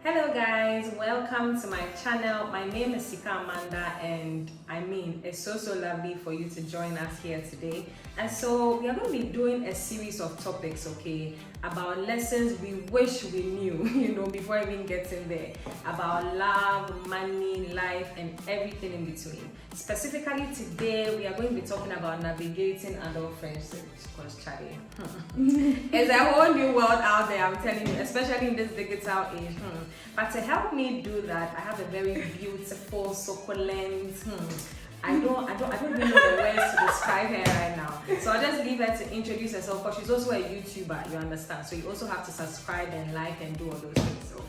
Hello guys, welcome to my channel. My name is Sika Amanda and it's so lovely for you to join us here today. And so we are going to be doing a series of topics, okay, about lessons we wish we knew, before even getting there, about love, money, life, and everything in between. Specifically today, we are going to be talking about navigating adult friendships, because Charlie, it's a whole new world out there, I'm telling you, especially in this digital age. But to help me do that, I have a very beautiful, succulent, I don't even know the words to describe her right now. So I'll just leave her to introduce herself, because she's also a YouTuber, you understand? So you also have to subscribe and like and do all those things. So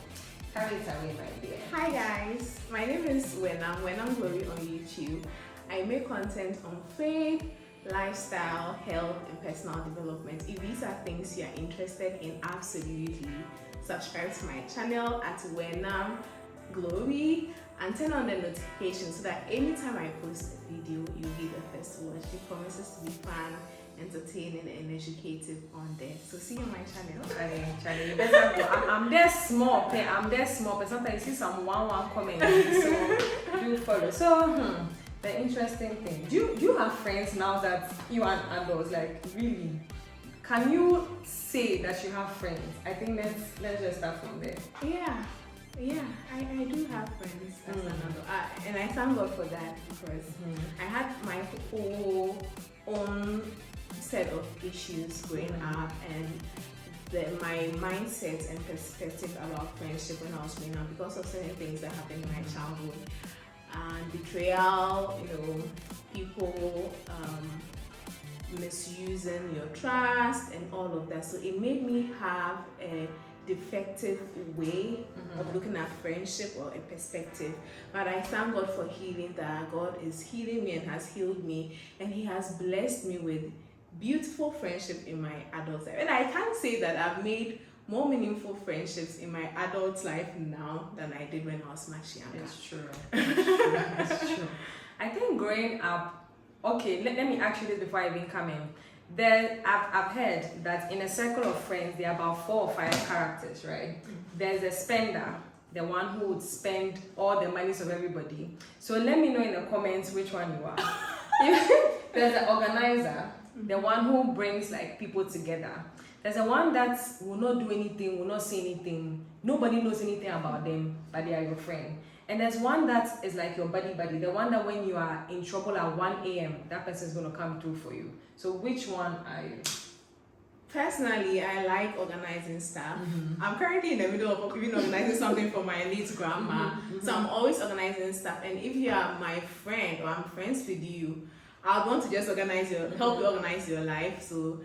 carry it away, my dear. Hi guys, my name is Wenam Glory on YouTube. I make content on faith, lifestyle, health, and personal development. If these are things you are interested in, absolutely subscribe to my channel at Wenam Glory and turn on the notifications so that anytime I post a video, you'll be the first to watch. It promises to be fun, entertaining, and educative on there. So see you on my channel. Charlie, you better go. I'm there small, but sometimes you see some one comments, so do follow. So the interesting thing, do you have friends now that you are adults? Like, really, can you say that you have friends? I think let's just start from there. Yeah, I do have friends as an adult, and I thank God for that, because I had my whole own set of issues growing up, and my mindset and perspective about friendship when I was growing up, because of certain things that happened in my childhood, and betrayal, people misusing your trust and all of that. So it made me have a defective way of looking at friendship or a perspective. But I thank God for healing that. God is healing me and has healed me, and He has blessed me with beautiful friendship in my adult life. And I can't say that I've made more meaningful friendships in my adult life now than I did when I was much younger. It's true. It's true. I think growing up, okay, let me ask you this before I even come in. I've heard that in a circle of friends, there are about 4 or 5 characters, right? There's a spender, the one who would spend all the monies of everybody. So let me know in the comments which one you are. There's the organizer, the one who brings like people together. There's the one that will not do anything, will not say anything. Nobody knows anything about them, but they are your friend. And there's one that is like your buddy, the one that when you are in trouble at 1 a.m., that person is going to come through for you. So which one are you? Personally, I like organizing stuff. I'm currently in the middle of even organizing something for my late grandma. So I'm always organizing stuff. And if you are my friend or I'm friends with you, I would want to just help you organize your life. So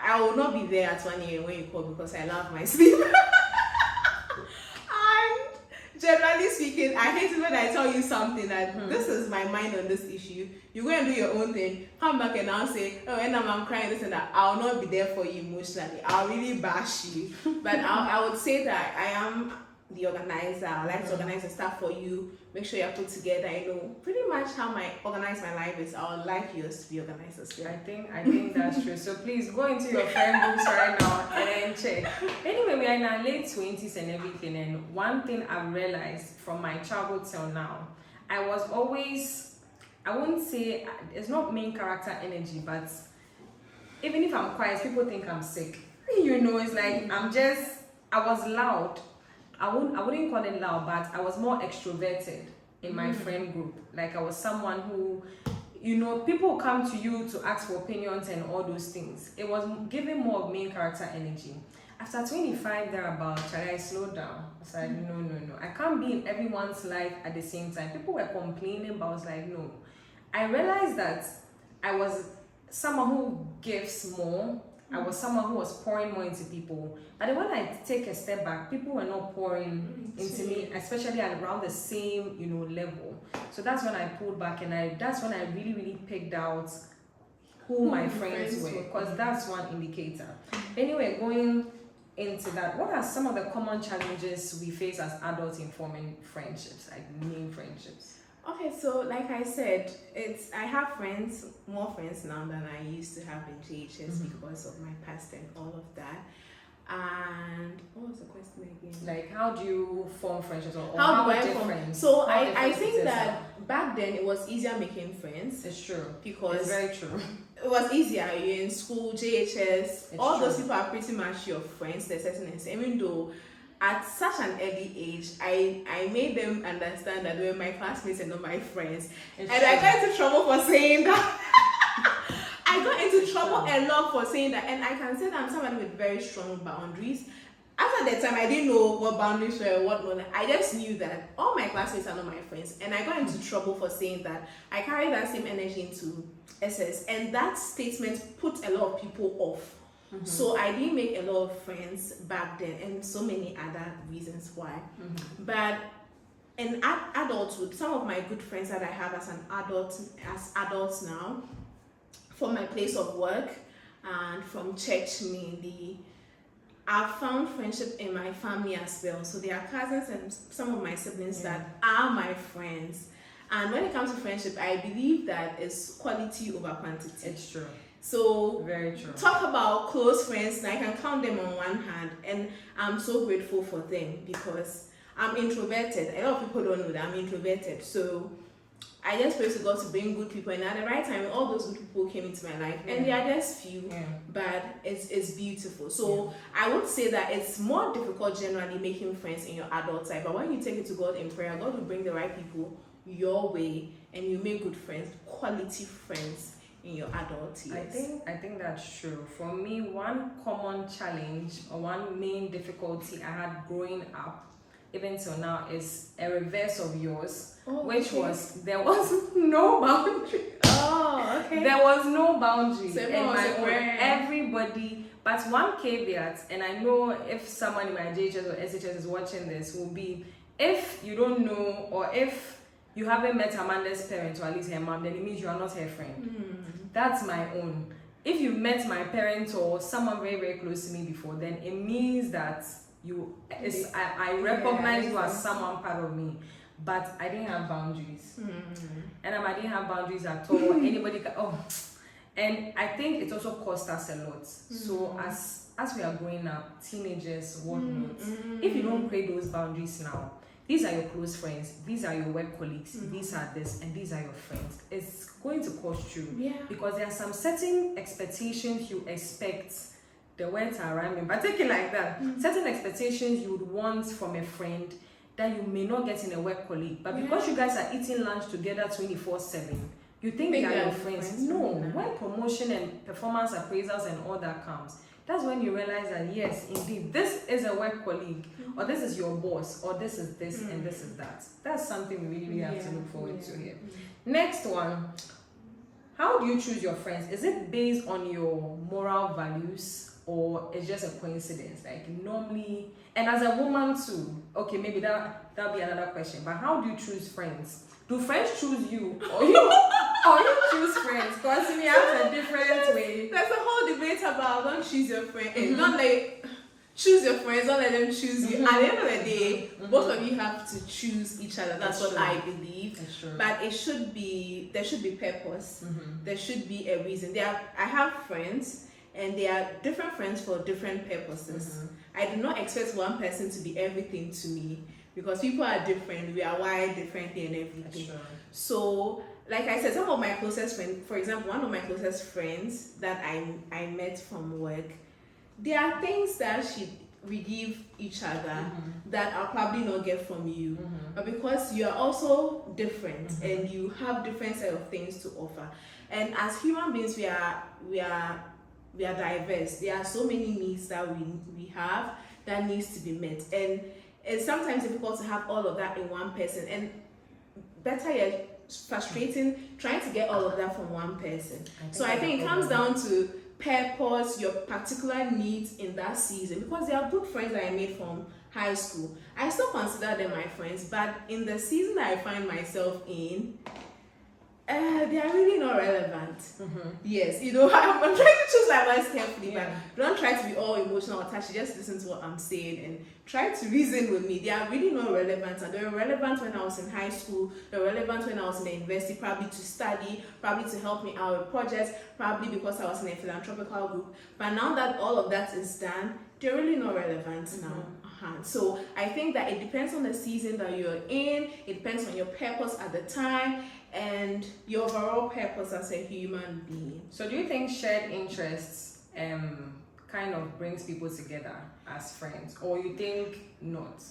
I will not be there at 1 a.m. when you call, because I love my sleep. Generally speaking, I hate it when I tell you something that this is my mind on this issue. You go and do your own thing, come back and I'll say, oh, and I'm crying this and that. I'll not be there for you emotionally. I'll really bash you. But I would say that I am the organizer. I like to organize the stuff for you, make sure you're put together. I know pretty much how organize my life is. I would like yours to be organized as well. I think that's true. So please go into your friend groups right now and then check. Anyway, we are in our late 20s and everything, and one thing I've realized from my childhood till now, I was always, I wouldn't say it's not main character energy, but even if I'm quiet, people think I'm sick. It's like I was loud. I wouldn't call it loud, but I was more extroverted in my friend group. Like, I was someone who, people come to you to ask for opinions and all those things. It was giving more of main character energy. After 25 thereabouts, I slowed down. I said, no. I can't be in everyone's life at the same time. People were complaining, but I was like, no. I realized that I was someone who gives more. I was someone who was pouring more into people. But then when I take a step back, people were not pouring into me, especially at around the same, level. So that's when I pulled back, and that's when I really, really picked out who my friends were, because that's one indicator. Anyway, going into that, what are some of the common challenges we face as adults in forming friendships, like main friendships? Okay, so like I said, I have more friends now than I used to have in JHS because of my past and all of that. And what was the question again? Like, how do you form friendships, or How do I different? form? So how I different think is that back then it was easier making friends. It's true. Because it's very true. it was easier. You're in school, JHS, all true. those people are pretty much your friends to a certain extent. Even though at such an early age, I made them understand that they were my classmates and not my friends. It's and true. I got into trouble for saying that. I got into trouble a lot for saying that, and I can say that I'm somebody with very strong boundaries. After that time, I didn't know what boundaries were, what not. I just knew that all my classmates are not my friends, and I got into trouble for saying that. I carried that same energy into SS, and that statement put a lot of people off. So I didn't make a lot of friends back then, and so many other reasons why. But in adulthood, some of my good friends that I have as adults now, from my place of work and from church mainly, I've found friendship in my family as well. So there are cousins and some of my siblings that are my friends. And when it comes to friendship, I believe that it's quality over quantity. It's true. So very true. Talk about close friends, and I can count them on one hand, and I'm so grateful for them because I'm introverted. A lot of people don't know that I'm introverted. So I just pray to God to bring good people, and at the right time, all those good people came into my life, and they are just few, but it's beautiful. So I would say that it's more difficult generally making friends in your adult life, but when you take it to God in prayer, God will bring the right people your way, and you make good friends, quality friends in your adult years. I think that's true. For me, one common challenge or one main difficulty I had growing up, even till now, is a reverse of yours, which was there was no boundary. Oh, okay. There was no boundary So in my own. Everybody, but one caveat, and I know if someone in my JHS or SHS is watching this, will be if you don't know or if you haven't met Amanda's parents or at least her mom, then it means you are not her friend. That's my own. If you met my parents or someone very, very close to me before, then it means that I recognize you as someone part of me. But I didn't have boundaries. And I didn't have boundaries at all. Anybody can, and I think it also cost us a lot. So as we are growing up, teenagers, whatnot, if you don't create those boundaries now, these are your close friends, these are your work colleagues, these are this, and these are your friends. It's going to cost you. Because there are some certain expectations you expect, the words are rhyming, but take it like that. Certain expectations you would want from a friend that you may not get in a work colleague. But because you guys are eating lunch together 24/7, you think they are your friends. No, when promotion and performance appraisals and all that comes, that's when you realize that yes, indeed, this is a work colleague, or this is your boss, or this is this and this is that. That's something we really have to look forward to here. Next one, how do you choose your friends? Is it based on your moral values, or it's just a coincidence? Like normally, and as a woman too, okay, maybe that'll be another question, but how do you choose friends? Do friends choose you, or you choose friends? Because we have a different way. There's a whole debate about don't choose your friend. Don't like choose your friends, don't let them choose you. At the end of the day, both of you have to choose each other. That's what I believe. But there should be purpose. There should be a reason. I have friends, and they are different friends for different purposes. I do not expect one person to be everything to me, because people are different, we are wired differently and everything. So, like I said, some of my closest friends, for example, one of my closest friends that I met from work, there are things that we give each other that I'll probably not get from you. But because you are also different and you have different set of things to offer. And as human beings, we are diverse. There are so many needs that we have that needs to be met. And it's sometimes difficult to have all of that in one person, and better yet, frustrating trying to get all of that from one person. I think it comes down to purpose, your particular needs in that season, because there are good friends that I made from high school. I still consider them my friends, but in the season that I find myself in, They are really not relevant. Yes, I'm trying to choose my words carefully, but don't try to be all emotional or touchy. Just listen to what I'm saying and try to reason with me. They are really not relevant, and they were relevant when I was in high school. They were relevant when I was in the university, probably to study, probably to help me out with projects, probably because I was in a philanthropical group. But now that all of that is done, they're really not relevant now. So I think that it depends on the season that you're in. It depends on your purpose at the time and your overall purpose as a human being. So do you think shared interests kind of brings people together as friends, or you think not?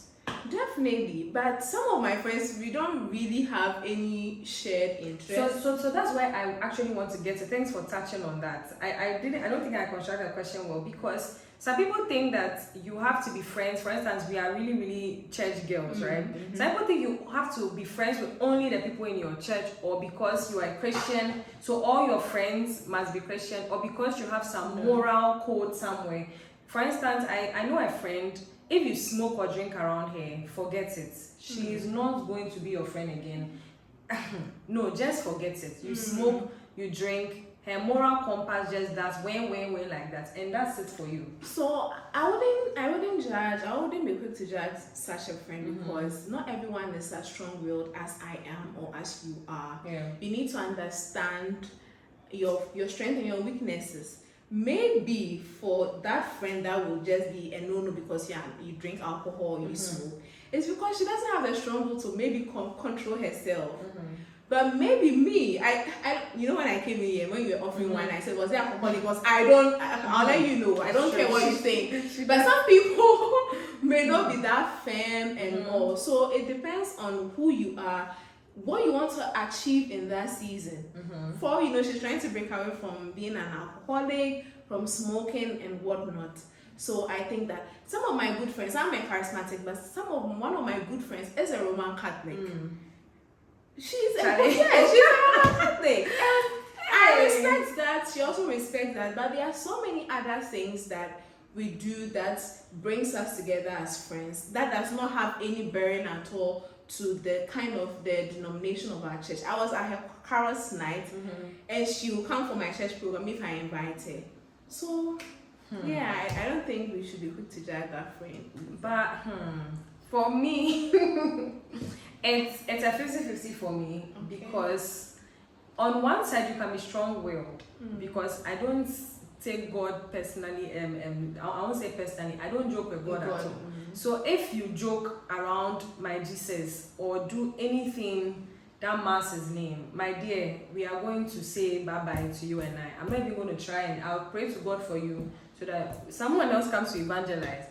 Definitely, but some of my friends, we don't really have any shared interests. So that's why I actually want to get to. Thanks for touching on that. I don't think I constructed the question well, because some people think that you have to be friends. For instance, we are really, really church girls, right? Some people think you have to be friends with only the people in your church, or because you are a Christian, so all your friends must be Christian, or because you have some moral code somewhere. For instance, I know a friend, if you smoke or drink around her, forget it. She is not going to be your friend again. No, just forget it. You smoke, you drink, her moral compass just does when like that, and that's it for you. So I wouldn't judge. I wouldn't be quick to judge such a friend, because not everyone is as strong-willed as I am or as you are. You need to understand your strengths and your weaknesses. Maybe for that friend that will just be a no because you drink alcohol, you smoke. It's because she doesn't have the strong will to maybe control herself. But maybe me, I when I came in here, when you were offering wine, I said, was it alcoholic? Because I'll let you know. I don't care what you think. But some people may not be that firm and all. So it depends on who you are, what you want to achieve in that season. For she's trying to break away from being an alcoholic, from smoking and whatnot. So I think that some of my good friends, I'm a charismatic, but one of my good friends is a Roman Catholic. She's a Roman Catholic. I respect that. She also respects that. But there are so many other things that we do that brings us together as friends that does not have any bearing at all to the kind of the denomination of our church. I was at her carols night, and she will come for my church program if I invite her. So I don't think we should be quick to judge that friend. But for me, it's a 50-50 for me, because on one side you can be strong-willed, because I don't take God personally. I won't say personally. I don't joke with God at all. So if you joke around my Jesus or do anything that marks his name, my dear, we are going to say bye-bye to you and I. I'm not even going to try, and I'll pray to God for you so that someone else comes to evangelize.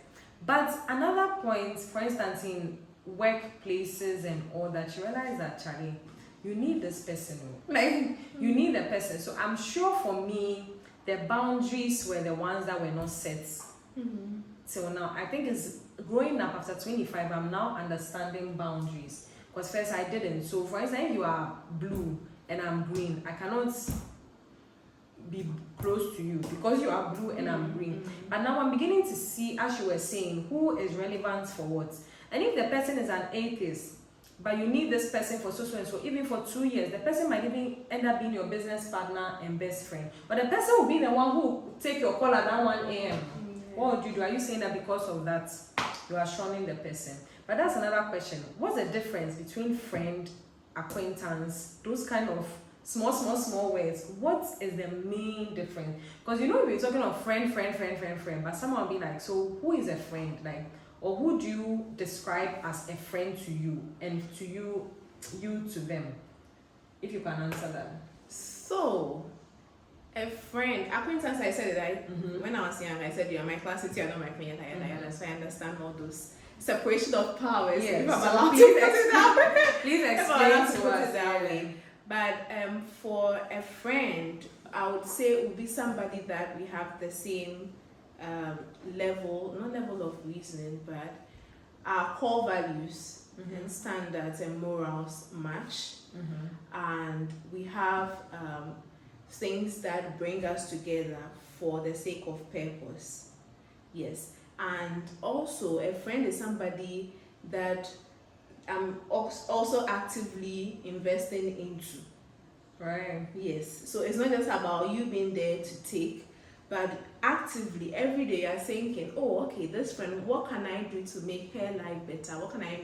But another point, for instance, in workplaces and all that, you realize that, Charlie, you need this person. You need a person. So I'm sure for me, the boundaries were the ones that were not set till now. I think it's growing up after 25, I'm now understanding boundaries. Because first I didn't. So for instance, if you are blue and I'm green, I cannot be close to you because you are blue and I'm green. But now I'm beginning to see, as you were saying, who is relevant for what. And if the person is an atheist, but you need this person for so and so, even for 2 years, the person might even end up being your business partner and best friend. But the person will be the one who will take your call at that 1 a.m. What would you do? Are you saying that because of that, you are shunning the person? But that's another question. What's the difference between friend, acquaintance, those kind of small words? What is the main difference? Because we're talking of friend, but someone will be like, so who is a friend? Or who do you describe as a friend to you, and to you to them? If you can answer that. So, a friend, acquaintance, I said it, when I was young, I said, you're my classmate, you're not my friend, so I understand all those separation of powers. Yes. If I'm allowed to put it that way. Please explain to us. That way. But for a friend, I would say it would be somebody that we have the same not level of reasoning, but our core values and standards and morals match, and we have things that bring us together for the sake of purpose. Yes. And also a friend is somebody that I'm also actively investing into. Right. Yes. So it's not just about you being there to take, but actively every day you're thinking, oh, okay, this friend, what can I do to make her life better? What can I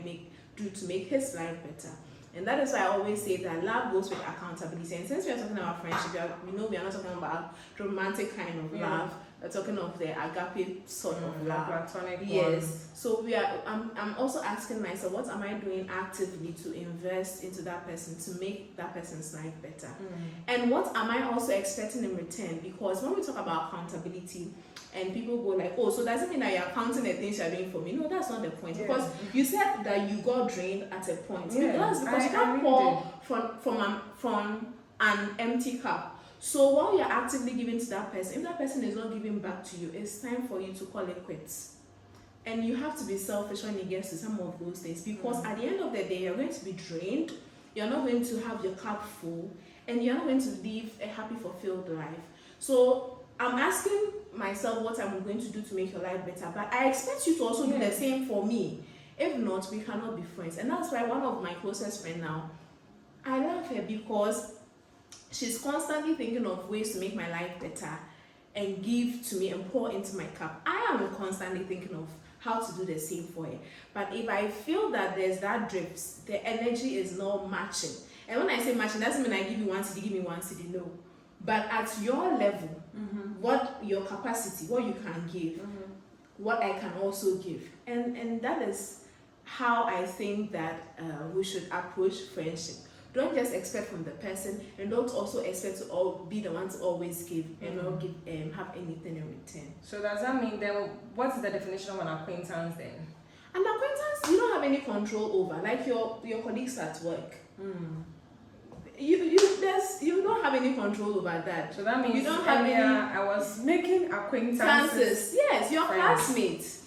do to make his life better? And that is why I always say that love goes with accountability. And since we are talking about friendship, we know we are not talking about romantic kind of love. We're talking of the agape sort of love. Platonic Yes. ones. So I'm also asking myself, what am I doing actively to invest into that person to make that person's life better? And what am I also expecting in return? Because when we talk about accountability, and people go like, oh, so does it mean that you're counting the things you're doing for me? No, that's not the point. Because you said that you got drained at a point. Yeah, That's because you can't pour from an empty cup. So while you're actively giving to that person, if that person is not giving back to you, it's time for you to call it quits. And you have to be selfish when it gets to some of those things, because at the end of the day, you're going to be drained, you're not going to have your cup full, and you're not going to live a happy, fulfilled life. So I'm asking myself what I'm going to do to make your life better, but I expect you to also do the same for me. If not, we cannot be friends. And that's why one of my closest friends now, I love her because she's constantly thinking of ways to make my life better and give to me and pour into my cup. I am constantly thinking of how to do the same for her. But if I feel that there's that drift, the energy is not matching. And when I say matching, doesn't mean I give you one city, give me one city, no. But at your level, what your capacity, what you can give, what I can also give. And that is how I think that we should approach friendship. Don't just expect from the person, and don't also expect to be the one to always give and not give have anything in return. So does that mean then what's the definition of an acquaintance then? An acquaintance you don't have any control over, like your colleagues at work. You don't have any control over that. So that means you don't have any. I was making acquaintances. Yes, your friends. classmates.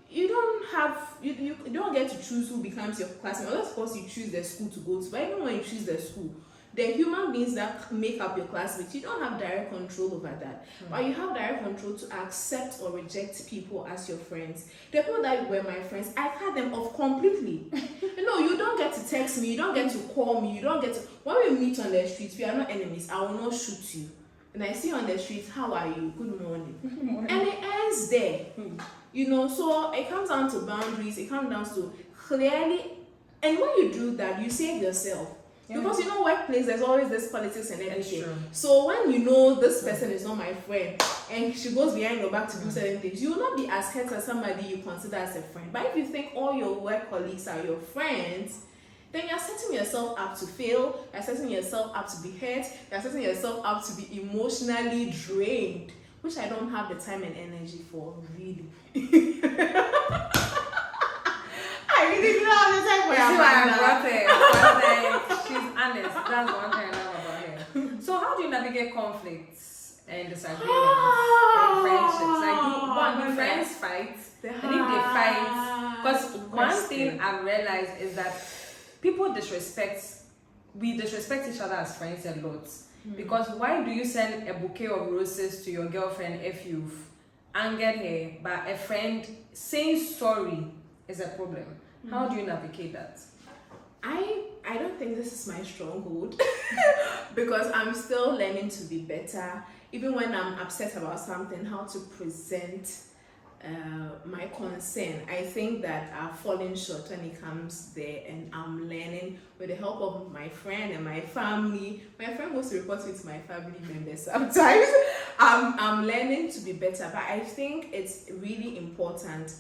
You don't have you don't get to choose who becomes your classmate. Unless of course you choose the school to go to. But even when you choose the school, the human beings that make up your classmates, you don't have direct control over that. But you have direct control to accept or reject people as your friends. The people that were my friends, I cut them off completely. You don't get to text me, you don't get to call me, you don't get to. When we meet on the streets, we are not enemies. I will not shoot you. And I see you on the streets, how are you? Good morning. Good morning. And it ends there. So it comes down to boundaries, it comes down to clearly, and when you do that, you save yourself. Because workplace, there's always this politics and everything. So when you know this person is not my friend and she goes behind your back to do certain things, you will not be as hurt as somebody you consider as a friend. But if you think all your work colleagues are your friends, then you're setting yourself up to fail, you're setting yourself up to be hurt, you're setting yourself up to be emotionally drained, which I don't have the time and energy for, really. I really don't have the time for She's honest. That's one thing I love about her. So how do you navigate conflicts and disagreements and friendships? Like do friends fight? And if they fight, because one thing I've realized is that we disrespect each other as friends a lot. Because why do you send a bouquet of roses to your girlfriend if you've angered her, but a friend saying sorry is a problem? How do you navigate that? I don't think this is my stronghold because I'm still learning to be better. Even when I'm upset about something, how to present my concern. I think that I've fallen short when it comes there, and I'm learning with the help of my friend and my family. My friend goes to report me to my family members sometimes. I'm learning to be better, but I think it's really important.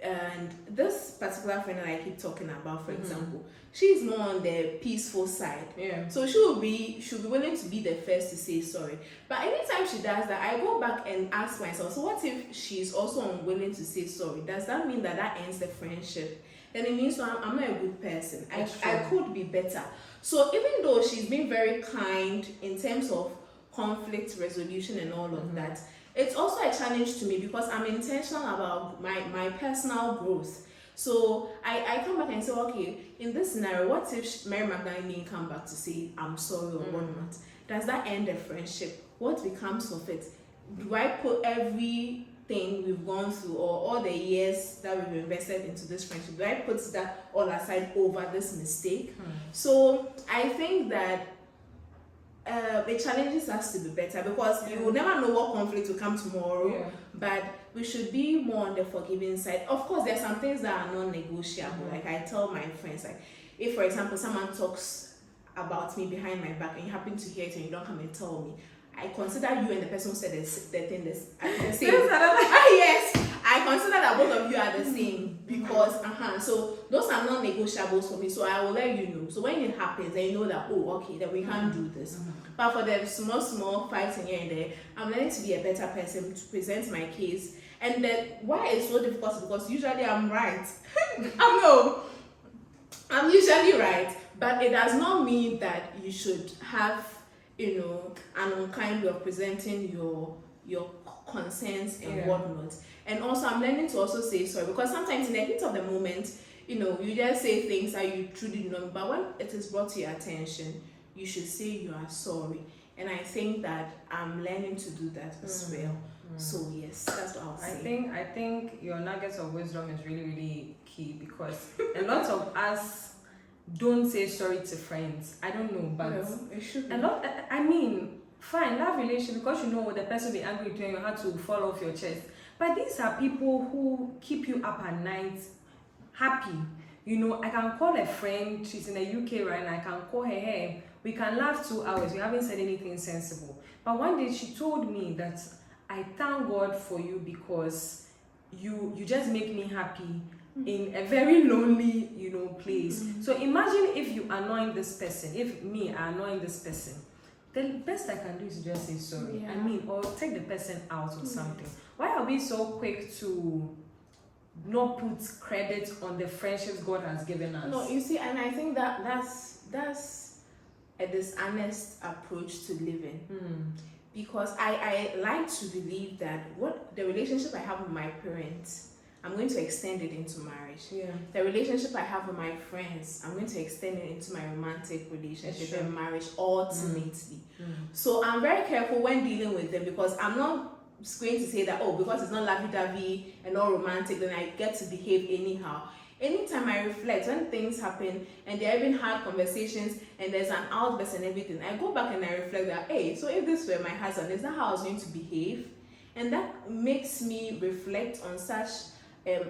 And this particular friend that I keep talking about, for example, she's more on the peaceful side. So she'll be willing to be the first to say sorry. But anytime she does that, I go back and ask myself, so what if she's also unwilling to say sorry? Does that mean that ends the friendship? Then it means I'm not a good person. I could be better. So even though she's been very kind in terms of conflict resolution and all of that, it's also a challenge to me because I'm intentional about my personal growth. So I come back and say, okay, in this scenario, what if Mary Magdalene didn't come back to say I'm sorry or whatnot? Does that end the friendship? What becomes of it? Do I put everything we've gone through or all the years that we've invested into this friendship, do I put that all aside over this mistake? So I think that it challenges us to be better, because you will never know what conflict will come tomorrow. Yeah. But we should be more on the forgiving side. Of course, there are some things that are non-negotiable. Like I tell my friends, like if, for example, someone talks about me behind my back and you happen to hear it and you don't come and tell me, I consider you and the person who said the thing the same. Yes, I consider that both of you are the same, because so those are non-negotiables for me. So I will let you know. So when it happens, then you know that, oh, okay, that we can't do this. But for the small fighting here and there, I'm learning to be a better person, to present my case. And then why it's so difficult is because usually I'm right. I'm usually right, but it does not mean that you should have, an unkind way of presenting your concerns and whatnot. And also, I'm learning to also say sorry, because sometimes in the heat of the moment, you just say things that you truly do not. But when it is brought to your attention, you should say you are sorry. And I think that I'm learning to do that as well. So yes, that's what I'll say. I think your nuggets of wisdom is really, really key, because a lot of us don't say sorry to friends. I don't know, but it should be. Fine, that relationship, because the person will be angry with you and you have to fall off your chest. But these are people who keep you up at night happy. I can call a friend, she's in the UK right now, I can call her, hey, we can laugh 2 hours, we haven't said anything sensible. But one day she told me that, I thank God for you, because you just make me happy in a very lonely, place. So imagine if you annoy this person, if me I annoy this person, the best I can do is just say sorry. Or take the person out or something. Why are we so quick to not put credit on the friendships God has given us? No, you see, and I think that's a dishonest approach to living. Because I like to believe that what the relationship I have with my parents, I'm going to extend it into marriage. Yeah. The relationship I have with my friends, I'm going to extend it into my romantic relationship and marriage ultimately. So I'm very careful when dealing with them, because I'm not going to say that, because it's not lovey-dovey and not romantic, then I get to behave anyhow. Anytime I reflect, when things happen and they're having hard conversations and there's an outburst and everything, I go back and I reflect that, so if this were my husband, is that how I was going to behave? And that makes me reflect on such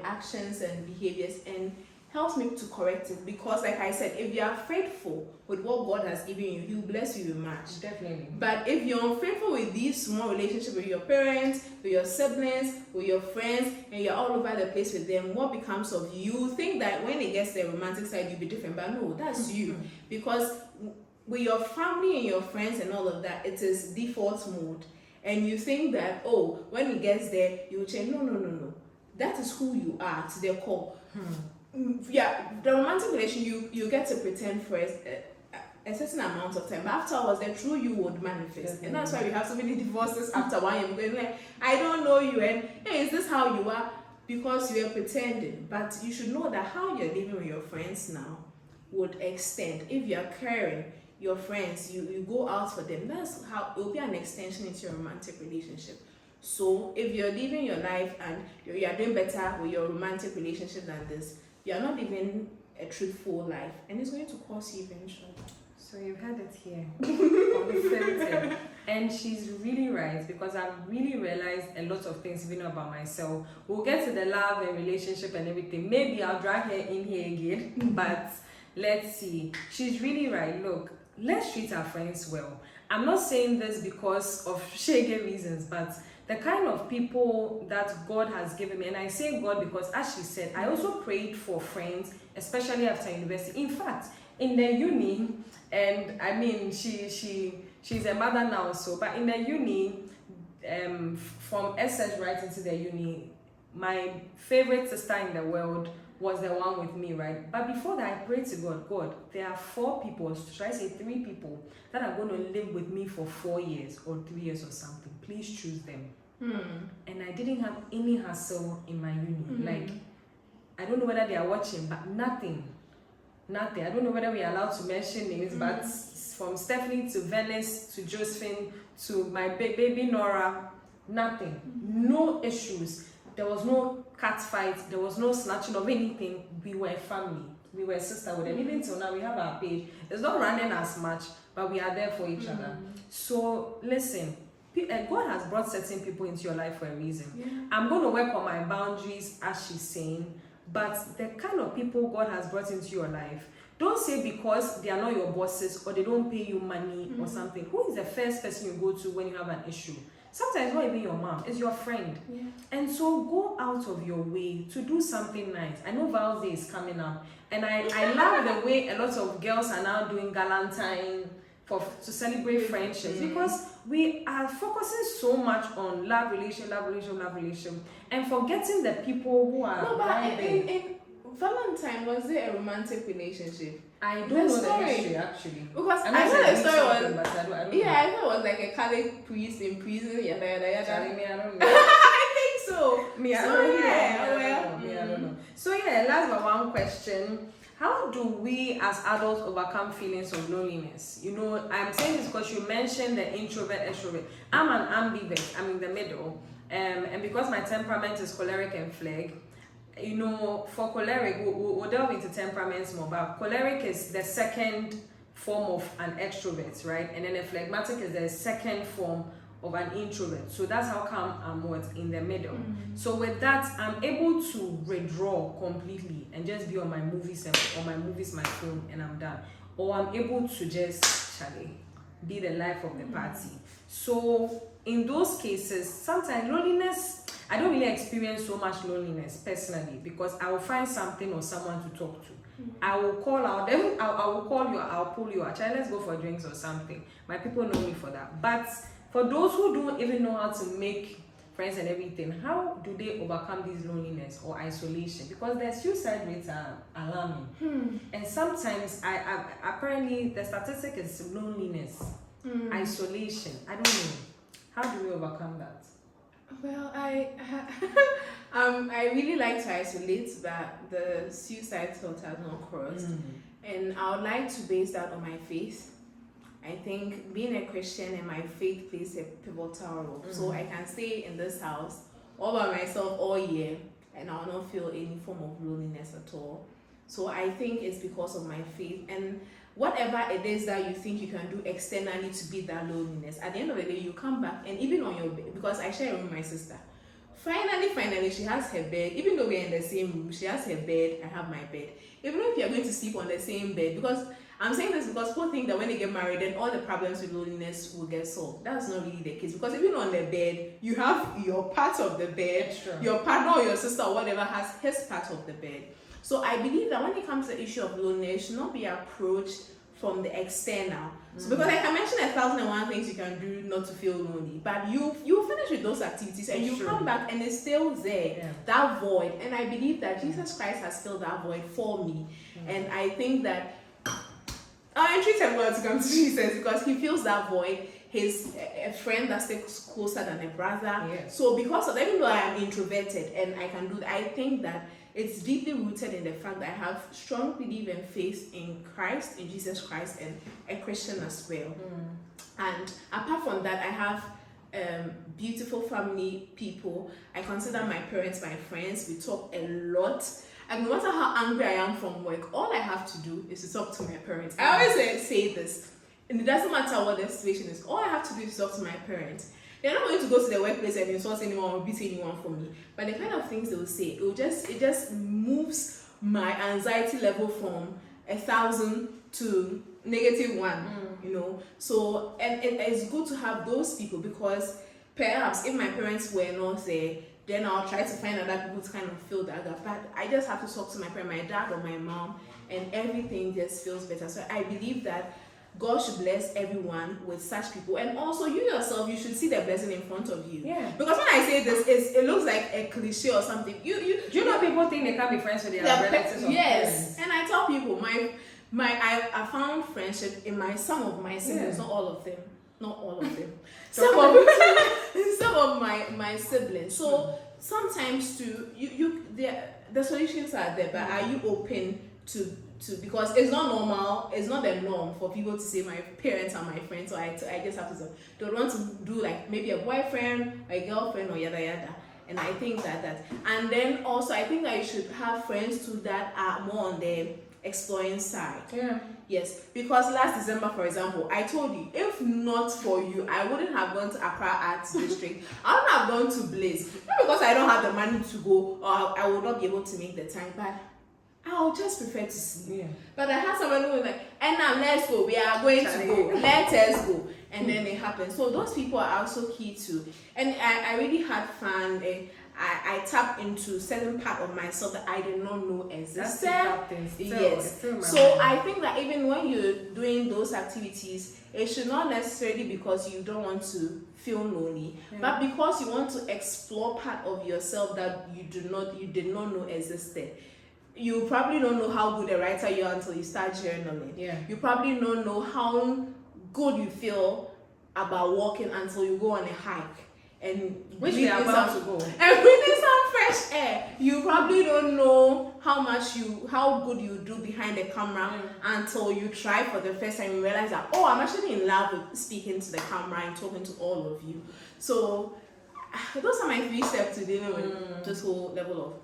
actions and behaviors and helps me to correct it. Because like I said, if you are faithful with what God has given you, He will bless you much. Definitely. But if you're unfaithful with these small relationships with your parents, with your siblings, with your friends, and you're all over the place with them, what becomes of you? You think that when it gets to the romantic side, you'll be different, but no, that's you. Because with your family and your friends and all of that, it is default mode. And you think that, when it gets there, you'll change. No. That is who you are to their core. Yeah, the romantic relation, you get to pretend for a certain amount of time, but afterwards the true you would manifest. And that's why we have so many divorces after 1 year, because like, I don't know you, and hey, is this how you are? Because you are pretending. But you should know that how you're living with your friends now would extend. If you're caring your friends, you go out for them, that's how it will be an extension into your romantic relationship. So if you're living your life and you are doing better with your romantic relationship than this, you're not living a truthful life, and it's going to cost you eventually. So you heard it here. Confirmed. And she's really right, because I've really realized a lot of things even about myself. We'll get to the love and relationship and everything. Maybe I'll drag her in here again, but let's see. She's really right. Look, let's treat our friends well. I'm not saying this because of shaggy reasons, but the kind of people that God has given me, and I say God because, as she said, I also prayed for friends, especially after university. In fact, in the uni, and I mean, she's a mother now, so, but in the uni, from SS right into the uni, my favorite sister in the world was the one with me, right? But before that, I prayed to God, there are 4 people, should I say 3 people, that are going to live with me for 4 years or 3 years or something. Please choose them. And I didn't have any hassle in my uni. Like, I don't know whether they are watching, but nothing. I don't know whether we are allowed to mention names, but from Stephanie to Venice to Josephine to my baby Nora, nothing. No issues. There was no cat fight. There was no snatching of anything. We were a family. we were sisterhood, and even till now we have our page. It's not running as much, but we are there for each other. So listen, God has brought certain people into your life for a reason. I'm going to work on my boundaries, as she's saying, but the kind of people God has brought into your life, don't say because they are not your bosses or they don't pay you money or something. Who is the first person you go to when you have an issue? Sometimes not even your mom, it's your friend. And so go out of your way to do something nice. I know Val's Day is coming up, and I love the way a lot of girls are now doing Galentine to celebrate friendships, because we are focusing so much on love relation, and forgetting the people who are right there. In Valentine, was it a romantic relationship? I don't know the history actually. Because I know the story was. But I don't know. I thought it was like a Catholic priest in prison. Yada yada yada. Charlie, I don't know. I think so. I don't know. So last but one question. How do we as adults overcome feelings of loneliness? You know, I'm saying this because you mentioned the introvert, extrovert. I'm an ambivert. I'm in the middle. And because my temperament is choleric and phleg, you know, for choleric, we'll delve into temperaments more, but choleric is the second form of an extrovert, right? And then a phlegmatic is the second form of an introvert. So that's how come I'm in the middle. So with that, I'm able to withdraw completely and just be on my movies my phone, and I'm done. Or I'm able to just be the life of the party. So in those cases, sometimes loneliness, I don't really experience so much loneliness personally, because I will find something or someone to talk to. I will call out, then I will call you, I'll pull you out. Let's go for drinks or something. My people know me for that. But for those who don't even know how to make friends and everything, how do they overcome this loneliness or isolation? Because the suicide rates are alarming. And sometimes, apparently, the statistic is loneliness, isolation. I don't know. How do we overcome that? Well, I really like to isolate that the suicide thought has not crossed. And I would like to base that on my faith. I think being a Christian and my faith plays a pivotal role. So I can stay in this house all by myself all year and I will not feel any form of loneliness at all. So I think it's because of my faith. And whatever it is that you think you can do externally to beat that loneliness, at the end of the day, you come back and even on your bed, because I share a room with my sister. Finally, she has her bed. Even though we're in the same room, she has her bed, I have my bed. Even if you're going to sleep on the same bed, because I'm saying this because people think that when they get married, then all the problems with loneliness will get solved. That's not really the case, because even on the bed, you have your part of the bed, your partner or your sister or whatever has his part of the bed. So I believe that when it comes to the issue of loneliness, it should not be approached from the external. So because I can mention 1,001 things you can do not to feel lonely, but you finish with those activities and you come back and it's still there, that void. And I believe that Jesus Christ has filled that void for me. And I think that I entreat everyone to come to Jesus because he fills that void. He's a friend that sticks closer than a brother. So because of that, even though I am introverted and I can do that, I think that it's deeply rooted in the fact that I have strong belief and faith in Christ, in Jesus Christ, and a Christian as well. And apart from that, I have beautiful family people. I consider my parents my friends. We talk a lot. And no matter how angry I am from work, all I have to do is to talk to my parents. I always say this, and it doesn't matter what the situation is. All I have to do is talk to my parents. They're not going to go to the workplace and insult anyone or beat anyone for me. But the kind of things they will say, it just moves my anxiety level from 1,000 to -1. You know. So and it's good to have those people, because perhaps if my parents were not there, then I'll try to find other people to kind of fill that gap. But I just have to talk to my parent, my dad or my mom, and everything just feels better. So I believe that God should bless everyone with such people. And also you yourself, you should see the blessing in front of you. Because when I say this, it looks like a cliche or something. Do you know people think they can't be friends with their relatives or friends? And I tell people, I found friendship in some of my siblings, not all of them. Not all of them. some of my siblings. So sometimes the solutions are there, but are you open to because it's not normal, it's not the norm for people to say my parents are my friends, so I just have to don't want to do like maybe a boyfriend, a girlfriend, or yada yada. And I think that and then also I think that you should have friends too that are more on the exploring side. Yeah. Yes, because last December, for example, I told you, if not for you, I wouldn't have gone to Accra Arts District. I wouldn't have gone to Blaze. Not because I don't have the money to go, or I would not be able to make the time, but I would just prefer to see. Yeah. But I had someone who was like, and now let's go, we are going to go, let us go. And then it happened. So those people are also key too. And I really had fun. And I tapped into certain part of myself that I did not know existed. Yes. So I think that even when you're doing those activities, it should not necessarily because you don't want to feel lonely, but because you want to explore part of yourself that you did not know existed. You probably don't know how good a writer you are until you start journaling. Yeah. You probably don't know how good you feel about walking until you go on a hike. And which we are about to go. And breathing some fresh air. You probably don't know how good you do behind the camera until you try for the first time. You realize that, oh, I'm actually in love with speaking to the camera and talking to all of you. So those are my 3 steps to dealing with this whole level of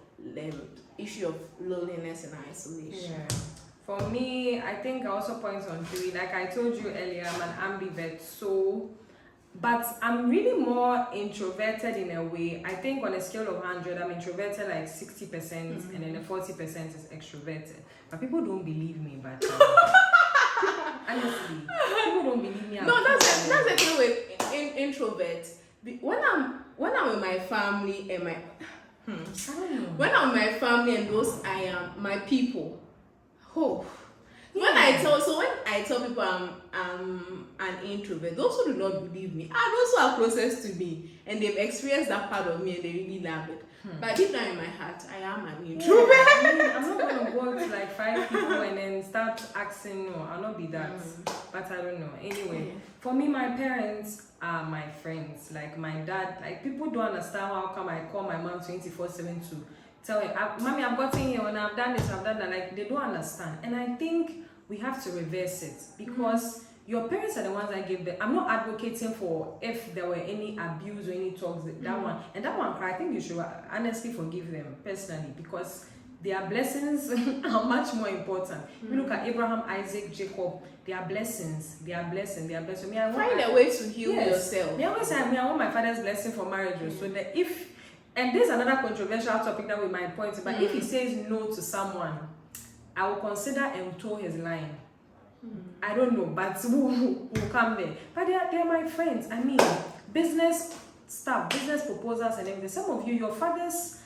issue of loneliness and isolation. Yeah. For me, I think I also point on 3. Like I told you earlier, I'm an ambivert, but I'm really more introverted in a way. I think on a scale of 100, I'm introverted like 60%, and then the 40% is extroverted. But people don't believe me, but honestly, people don't believe me. No, that's the thing with introverts. When I'm with my family and my I don't know. when I'm with my family and those I am my people. When I tell people I'm an introvert, those who do not believe me are those who are closest to me and they've experienced that part of me and they really love it. But deep down in my heart, I am an introvert. Yeah, I'm not gonna go to like 5 people and then start asking. No, I'll not be that. But I don't know. Anyway, for me, my parents are my friends. Like my dad, like people don't understand how come I call my mom 24/7 to tell her, Mommy, I've gotten here and I've done this, I've done that. Like they don't understand. And I think we have to reverse it because your parents are the ones that give I'm not advocating for if there were any abuse or any talks, that one. And that one, I think you should honestly forgive them personally because their blessings are much more important. You look at Abraham, Isaac, Jacob, their blessings. Me, I find a way to heal yourself. Me always say, I want my father's blessing for marriage. So that and this is another controversial topic that we might point to, but if he says no to someone, I will consider and toe his line. I don't know, but we'll come there. But they're my friends. I mean, business stuff, business proposals and everything. Some of you, your fathers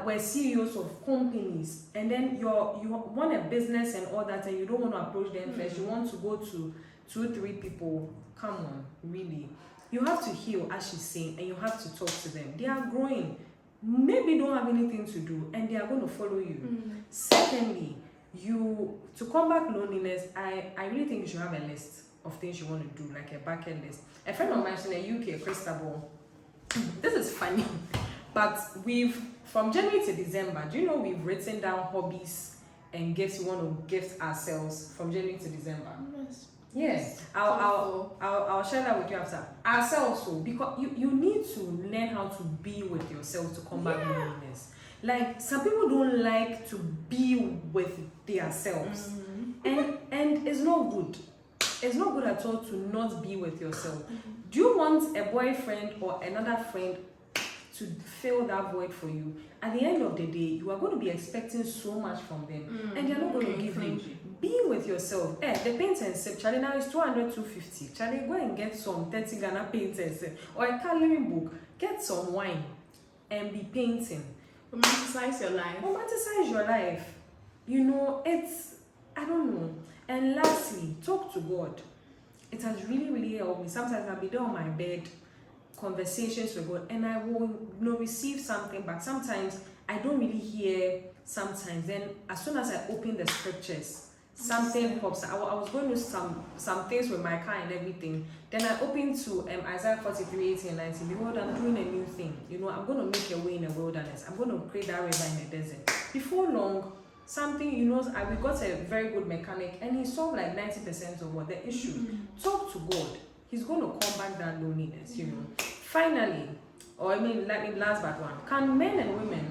were CEOs of companies, and then you want a business and all that, and you don't want to approach them first. You want to go to 2-3 people. Come on, really. You have to heal, as she's saying, and you have to talk to them. They are growing. Maybe don't have anything to do, and they are going to follow you. Secondly, to combat loneliness, I really think you should have a list of things you want to do, like a bucket list. A friend of mine in the UK, Christabel, this is funny, but from January to December, do you know we've written down hobbies and gifts we want to gift ourselves from January to December? Yes. Yeah, I'll share that with you after. Ourselves, so because you need to learn how to be with yourself to combat loneliness. Like some people don't like to be with themselves, and it's not good. It's not good at all to not be with yourself. Do you want a boyfriend or another friend to fill that void for you? At the end of the day, you are going to be expecting so much from them, and they're not going to give you. Be with yourself. The paint and sip, Charlie, now it's 200, 250. Charlie, go and get some 30 Ghana paint and sip, or a coloring book. Get some wine and be painting. Romanticize your life. Romanticize your life. You know, I don't know. And lastly, talk to God. It has really, really helped me. Sometimes I'll be there on my bed, conversations with God, and I will receive something back. Sometimes I don't really hear. Sometimes then, as soon as I open the scriptures, something pops. I was going to some things with my car and everything. Then I opened to Isaiah 43:18-19. Behold, I'm doing a new thing. You know, I'm going to make a way in the wilderness. I'm going to create that river in the desert. Before long, something, we got a very good mechanic, and he solved like 90% of what the issue. Talk to God. He's going to combat that loneliness. You know. Finally, last but one. Can men and women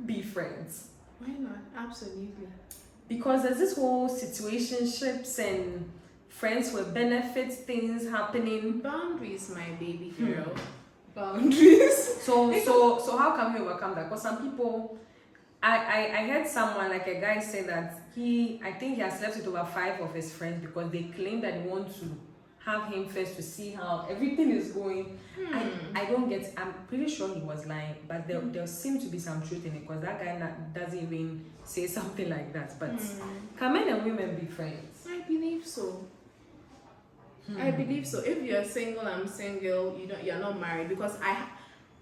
be friends? Why not? Absolutely. because there's this whole situationships and friends with benefits things happening. Boundaries, my baby girl. Boundaries. So how can we overcome that? Because some people, I heard someone, like a guy say that I think he has slept with over 5 of his friends because they claim that they want to have him first to see how everything is going. I don't get, I'm pretty sure he was lying, but there seems to be some truth in it because that guy doesn't even say something like that. But can men and women be friends? I believe so. I believe so. If you're single, I'm single, you're not married, because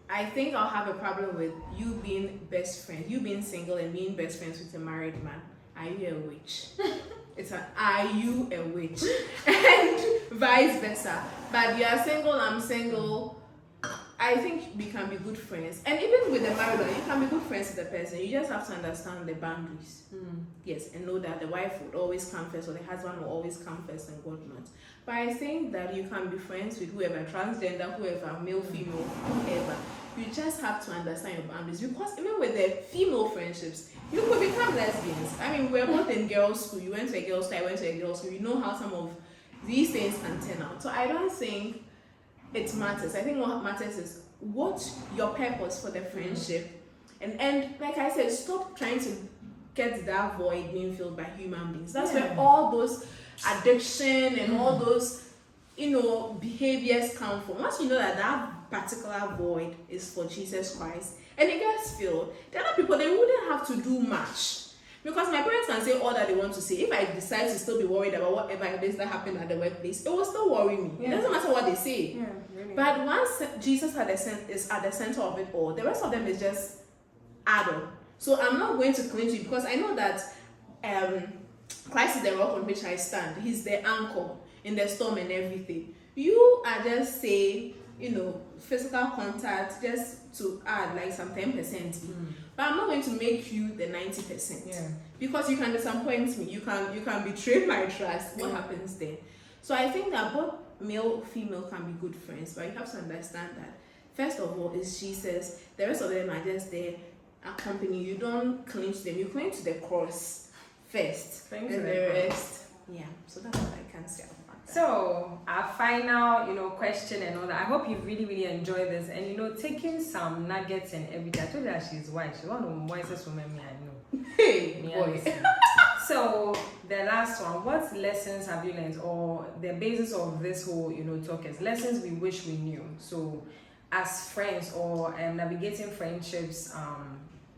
I think I'll have a problem with you being best friends, you being single and being best friends with a married man. Are you a witch? Are you a witch? And vice versa. But you are single, I'm single. I think we can be good friends. And even with the married one, you can be good friends with the person. You just have to understand the boundaries. Yes, and know that the wife would always come first or the husband will always come first and whatnot. But I think that you can be friends with whoever, transgender, whoever, male, female, whoever. You just have to understand your boundaries, because even with the female friendships, you could become lesbians. I mean, we're both in girls' school. You went to a girls' school, I went to a girls' school. You know how some of these things can turn out. So I don't think it matters. I think what matters is what your purpose for the friendship. And like I said, stop trying to get that void being filled by human beings. That's where all those addiction and all those, behaviors come from. Once you know that particular void is for Jesus Christ and it gets filled, there are people, they wouldn't have to do much, because my parents can say all that they want to say. If I decide to still be worried about whatever it is that happened at the workplace, it will still worry me. It doesn't matter what they say. Really. But once Jesus is at the center of it all, the rest of them is just add-on. So I'm not going to cling to it, because I know that Christ is the rock on which I stand. He's the anchor in the storm and everything. You are just saying, physical contact just to add like some 10%. But I'm not going to make you the 90%. Because you can disappoint me. You can betray my trust. What happens then? So I think that both male, female can be good friends, but you have to understand that first of all is Jesus. The rest of them are just there accompanying you. You don't cling to them. You cling to the cross first, and the rest. So that's what I can say about that. So our final, question and all that. I hope you really, really enjoy this, and taking some nuggets and everything. I told you that she's wise. She's one of the wisest women I know. Hey, boy. So the last one, what lessons have you learned, or the basis of this whole talk is lessons we wish we knew. So as friends or navigating friendships,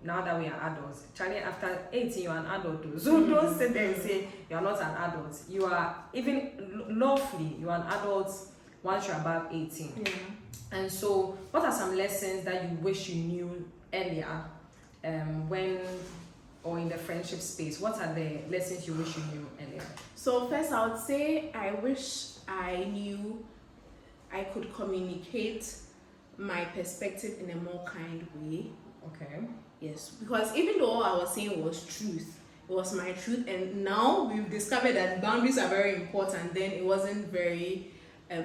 now that we are adults, Charlie, after 18 you're an adult too. So don't sit there and say you're not an adult. You are, even lawfully, you're an adult once you're above 18. And so what are some lessons that you wish you knew earlier, when or in the friendship space? What are the lessons you wish you knew earlier? So first I would say I wish I knew I could communicate my perspective in a more kind way. Okay. Yes, because even though all I was saying was truth, it was my truth, and now we've discovered that boundaries are very important. Then it wasn't very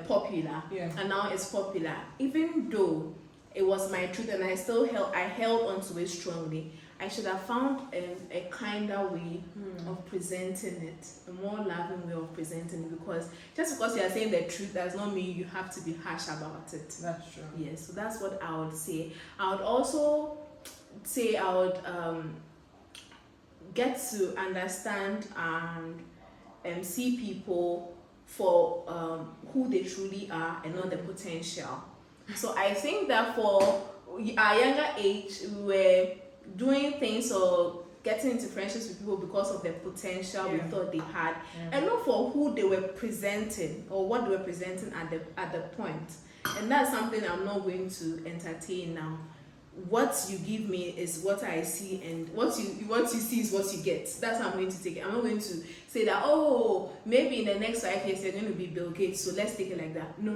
popular, and now it's popular. Even though it was my truth and I held onto it strongly, I should have found a kinder way of presenting it, a more loving way of presenting it, because just because you are saying the truth does not mean you have to be harsh about it. That's true. Yes, so that's what I would say. I would also say I would get to understand and see people for who they truly are and not the potential. So I think that for our younger age, we were doing things or getting into friendships with people because of the potential we thought they had, and not for who they were presenting or what they were presenting at the point. And that's something I'm not going to entertain now. What you give me is what I see, and what you see is what you get. That's how I'm going to take it. I'm not going to say that, maybe in the next 5 years you're going to be Bill Gates, so let's take it like that. No.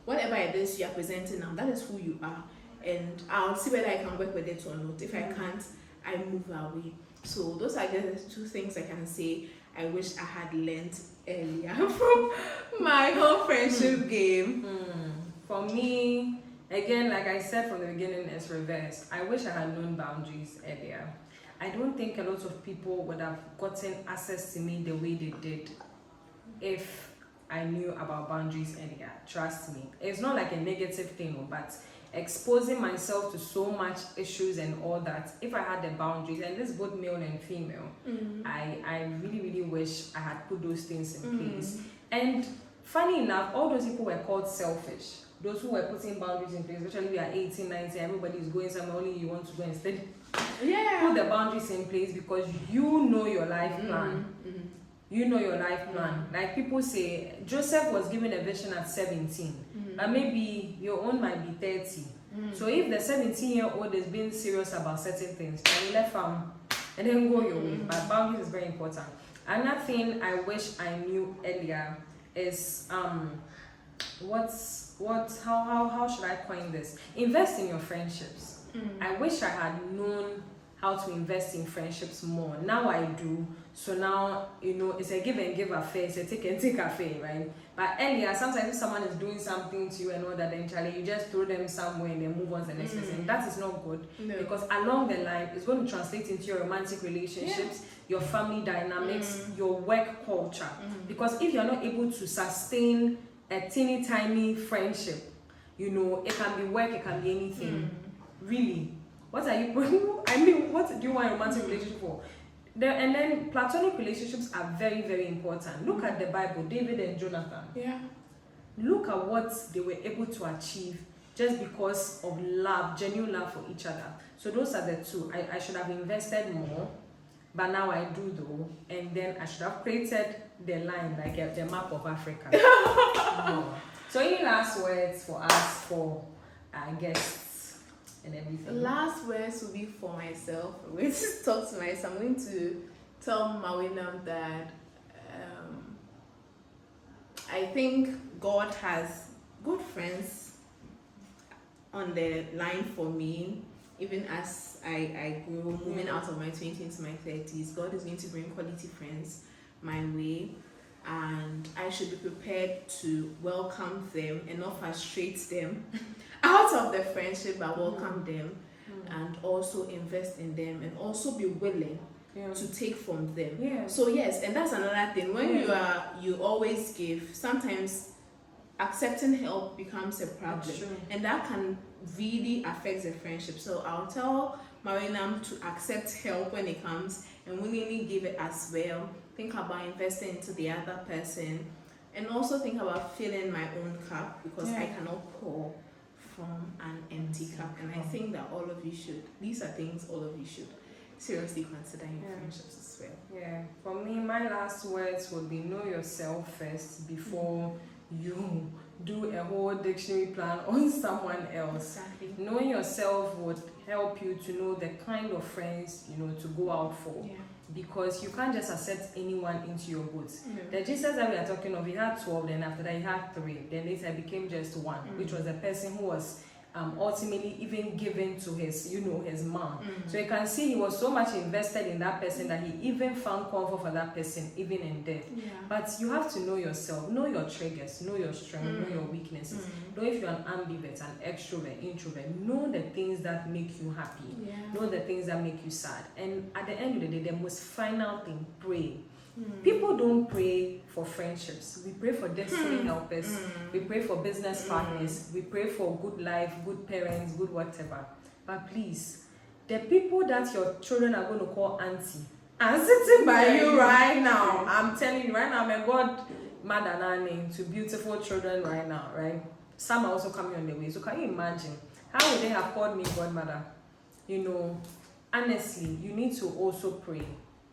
Whatever it is you are presenting now, that is who you are, and I'll see whether I can work with it or not. If I can't, I move away. So those are just 2 things I can say I wish I had learned earlier from my whole friendship game. For me, again, like I said from the beginning, it's reverse. I wish I had known boundaries earlier. I don't think a lot of people would have gotten access to me the way they did if I knew about boundaries earlier. Trust me. It's not like a negative thing, but exposing myself to so much issues and all that, if I had the boundaries, and this both male and female, I really, really wish I had put those things in place. And funny enough, all those people were called selfish. Those who were putting boundaries in place, especially we are 18, 19, everybody is going somewhere, only you want to go instead. Put the boundaries in place because you know your life plan. You know your life plan. Like people say, Joseph was given a vision at 17, but maybe your own might be 30. So if the 17-year-old is being serious about certain things, and left and then go your way. But boundaries is very important. Another thing I wish I knew earlier is how should I coin this? Invest in your friendships. I wish I had known how to invest in friendships more. Now I do. So now, it's a give and give affair, it's a take and take affair, right? But earlier, sometimes if someone is doing something to you and all that, then Charlie, you just throw them somewhere and then move on to the next person. That is not good. No. Because along the line, it's going to translate into your romantic relationships, your family dynamics, your work culture. Because if you're not able to sustain a teeny tiny friendship, it can be work, it can be anything. Really. What are you what do you want a romantic relationship for? And then platonic relationships are very, very important. Look at the Bible, David and Jonathan. Look at what they were able to achieve just because of love, genuine love for each other. So those are the two. I should have invested more, but now I do though. And then I should have created the line, like the map of Africa. So any last words for us, for our guests? And everything. Last words will be for myself. I'm going to talk to myself. I'm going to tell Mawinam that I think God has good friends on the line for me. Even as I grow, moving out of my 20s into my 30s, God is going to bring quality friends my way. And I should be prepared to welcome them and not frustrate them out of the friendship, but welcome them and also invest in them and also be willing to take from them. So yes, and that's another thing. When you always give, sometimes accepting help becomes a problem, and that can really affect the friendship. So I'll tell Marinam to accept help when it comes and willingly give it as well. Think about investing into the other person, and also think about filling my own cup, because I cannot pour from an empty cup. And I think that all of you should. These are things all of you should seriously consider in friendships as well. For me, my last words would be know yourself first before you do a whole dictionary plan on someone else. Exactly. Knowing yourself would help you to know the kind of friends to go out for. Because you can't just accept anyone into your boots. The Jesus that we are talking of, he had 12, then after that he had 3, then later it became just 1, which was a person who was ultimately even given to his, his mom. So you can see he was so much invested in that person that he even found comfort for that person, even in death. But you have to know yourself, know your triggers, know your strength, know your weaknesses. Know if you're an ambivert, an extrovert, introvert. Know the things that make you happy. Know the things that make you sad. And at the end of the day, the most final thing, pray. People don't pray for friendships. We pray for destiny helpers. We pray for business partners. We pray for good life, good parents, good whatever. But please, the people that your children are going to call auntie are sitting by you right now. I'm telling you right now, may God mother nanny to beautiful children right now, right? Some are also coming on the way. So can you imagine? How would they have called me godmother? Honestly, you need to also pray.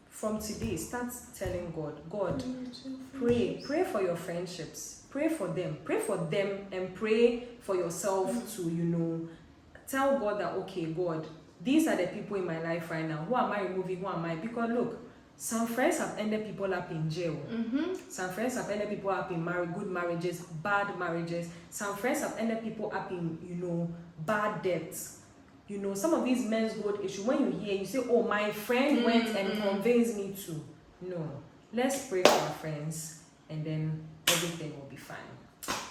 From today, start telling God, pray for your friendships, pray for them, and pray for yourself to, tell God that, okay, God, these are the people in my life right now. Who am I removing? Who am I? Because look, some friends have ended people up in jail. Some friends have ended people up in good marriages, bad marriages. Some friends have ended people up in, bad debts. Some of these men's gold issue, when you hear, you say, oh, my friend went and convinced me to. No. Let's pray for our friends, and then everything will be fine.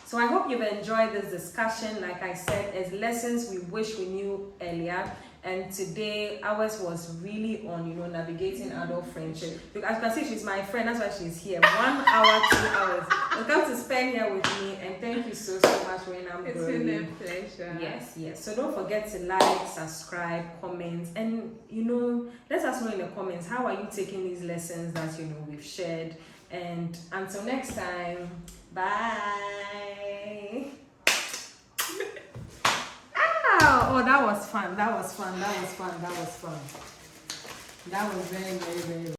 So I hope you've enjoyed this discussion. Like I said, as lessons we wish we knew earlier. And today ours was really on, navigating adult friendship. Because as you can see, she's my friend, that's why she's here. 1 hour, 2 hours. Welcome to spend here with me, and thank you so much when I'm It's growing. been a pleasure. Yes. So don't forget to like, subscribe, comment, and let us know in the comments, how are you taking these lessons that we've shared. And until next time, bye. Oh, that was fun. That was very, very, very